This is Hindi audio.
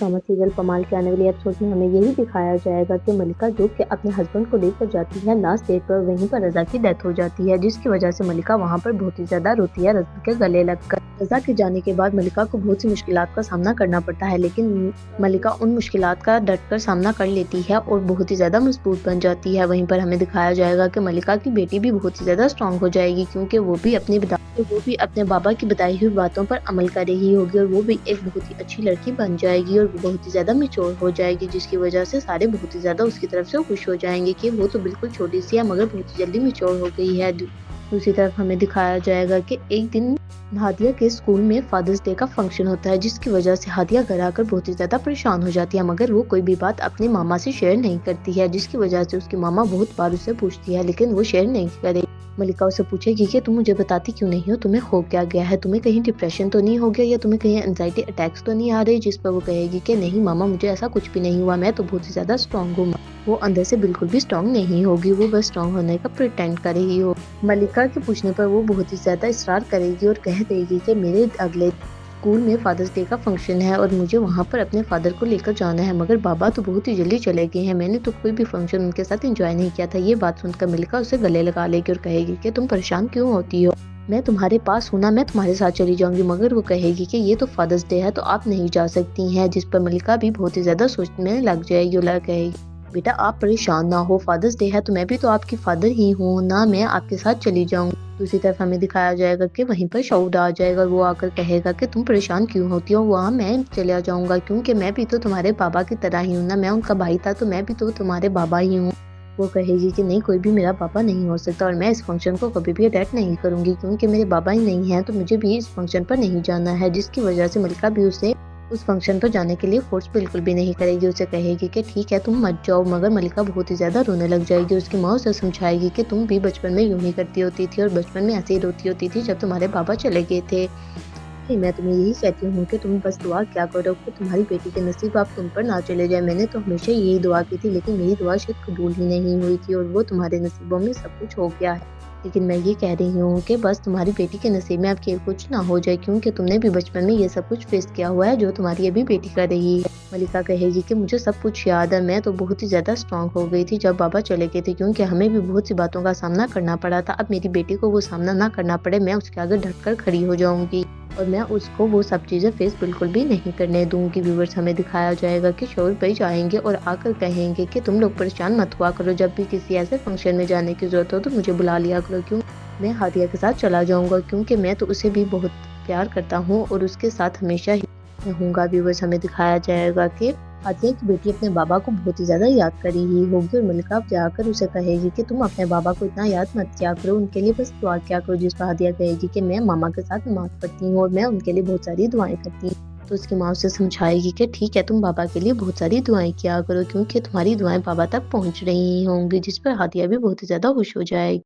ड्रामा सीरियल कमाल के आने वाली एपिसोड में हमें यही दिखाया जाएगा कि मल्लिका जो कि अपने हस्बैंड को लेकर जाती है लास्ट डेट पर, वहीं पर रज़ा की डेथ हो जाती है, जिसकी वजह से मल्लिका वहां पर बहुत ही ज्यादा रोती है रज़ा के गले लगकर। रज़ा के जाने के बाद मल्लिका को बहुत सी मुश्किलात का सामना करना पड़ता है, लेकिन मल्लिका उन मुश्किलात का डट कर सामना कर लेती है और बहुत ही ज्यादा मजबूत बन जाती है। वहीं पर हमें दिखाया जाएगा कि मल्लिका की बेटी भी बहुत ही ज्यादा स्ट्रांग हो जाएगी, क्योंकि वो भी अपने बाबा की बताई हुई बातों पर अमल कर रही होगी और वो भी एक बहुत ही अच्छी लड़की बन जाएगी और वो बहुत ही ज्यादा मैच्योर हो जाएगी, जिसकी वजह से सारे बहुत ही ज्यादा उसकी तरफ से खुश हो जाएंगे कि वो तो बिल्कुल छोटी सी है मगर बहुत ही जल्दी मैच्योर हो गई है। दूसरी तरफ हमें दिखाया जाएगा कि एक दिन हादिया के स्कूल में फादर्स डे का फंक्शन होता है, जिसकी वजह से हादिया घर आकर बहुत ही ज्यादा परेशान हो जाती है, मगर वो कोई भी बात अपनी मामा से शेयर नहीं करती है, जिसकी वजह से उसकी मामा बहुत बार उससे पूछती है लेकिन वो शेयर नहीं करे। मल्लिका उसे पूछेगी कि तुम मुझे बताती क्यों नहीं हो, तुम्हें हो क्या गया है, तुम्हें कहीं डिप्रेशन तो नहीं हो गया या तुम्हें कहीं एंजाइटी अटैक्स तो नहीं आ रहे। जिस पर वो कहेगी कि नहीं मामा, मुझे ऐसा कुछ भी नहीं हुआ, मैं तो बहुत ही ज्यादा स्ट्रांग हूँ। वो अंदर से बिल्कुल भी स्ट्रांग नहीं होगी, वो बस स्ट्रांग होने का प्रिटेंड कर रही हो। मल्लिका के पूछने पर वो बहुत ही ज्यादा इसरार करेगी और कह देगी कि मेरे अगले स्कूल में फादर्स डे का फंक्शन है और मुझे वहाँ पर अपने फादर को लेकर जाना है, मगर बाबा तो बहुत ही जल्दी चले गए हैं, मैंने तो कोई भी फंक्शन उनके साथ एंजॉय नहीं किया था। ये बात सुनकर मल्लिका उसे गले लगा लेगी और कहेगी कि तुम परेशान क्यों होती हो, मैं तुम्हारे पास हूं ना, मैं तुम्हारे साथ चली जाऊंगी। मगर वो कहेगी कि ये तो फादर्स डे है तो आप नहीं जा सकती हैं, जिस पर मल्लिका भी बहुत ही ज्यादा सोचने लग जाएगी और कहेगी बेटा आप परेशान ना हो, फादर्स डे है तो मैं भी तो आपकी फादर ही हूँ ना, मैं आपके साथ चली जाऊंगी। दूसरी तरफ हमें दिखाया जाएगा कि वहीं पर शऊद आ जाएगा और वो आकर कहेगा कि तुम परेशान क्यों होती हो, वहाँ मैं चला जाऊंगा क्योंकि मैं भी तो तुम्हारे बाबा की तरह ही हूँ ना, मैं उनका भाई था तो मैं भी तो तुम्हारे बाबा ही हूँ। वो कहेगी कि नहीं, कोई भी मेरा पापा नहीं हो सकता और मैं इस फंक्शन को कभी भी अटेंड नहीं करूंगी क्योंकि मेरे बाबा ही नहीं है तो मुझे भी इस फंक्शन पर नहीं जाना है, जिसकी वजह से मल्लिका भी उसे उस फंक्शन पर जाने के लिए फोर्स बिल्कुल भी नहीं करेगी। उसे कहेगी कि ठीक है तुम मत जाओ, मगर मल्लिका बहुत ही ज्यादा रोने लग जाएगी। उसकी माँ उसे समझाएगी कि तुम भी बचपन में यूं ही करती होती थी और बचपन में ऐसे ही रोती होती थी जब तुम्हारे पापा चले गए थे। मैं तुम्हें यही कहती हूँ कि तुम बस दुआ क्या करो कि तुम्हारी बेटी के नसीब आप तुम पर ना चले जाए। मैंने तो हमेशा यही दुआ की थी लेकिन मेरी दुआ शायद कबूल ही नहीं हुई थी और वो तुम्हारे नसीबों में सब कुछ हो गया है। लेकिन मैं ये कह रही हूँ कि बस तुम्हारी बेटी के नसीब में अब के कुछ ना हो जाए, क्योंकि तुमने भी बचपन में ये सब कुछ फेस किया हुआ है जो तुम्हारी अभी बेटी कर रही है। मल्लिका कहेगी कि मुझे सब कुछ याद है, मैं तो बहुत ही ज्यादा स्ट्रांग हो गई थी जब बाबा चले गए थे, क्योंकि हमें भी बहुत सी बातों का सामना करना पड़ा था। अब मेरी बेटी को वो सामना ना करना पड़े, मैं उसके आगे ढककर खड़ी हो जाऊंगी और मैं उसको वो सब चीजें फेस बिल्कुल भी नहीं करने दूंगी। व्यूवर्स हमें दिखाया जाएगा कि शोर भाई जाएंगे और आकर कहेंगे कि तुम लोग परेशान मत हुआ करो, जब भी किसी ऐसे फंक्शन में जाने की जरूरत हो तो मुझे बुला लिया करो, क्यों मैं हादिया के साथ चला जाऊंगा क्योंकि मैं तो उसे भी बहुत प्यार करता हूँ और उसके साथ हमेशा ही रहूंगा। व्यूवर्स हमें दिखाया जाएगा कि हादिया की बेटी अपने बाबा को बहुत ही ज्यादा याद कर रही होगी और मल्लिका जाकर उसे कहेगी कि तुम अपने बाबा को इतना याद मत किया करो, उनके लिए बस दुआ किया करो। जिस पर हादिया कहेगी कि मैं मामा के साथ नमाज पढ़ती हूँ और मैं उनके लिए बहुत सारी दुआएं करती हूँ। तो उसकी माँ उसे समझाएगी कि ठीक है तुम बाबा के लिए बहुत सारी दुआएं किया करो क्योंकि तुम्हारी दुआएं बाबा तक पहुंच रही होंगी, जिस पर हादिया भी बहुत ही ज्यादा खुश हो जाएगी।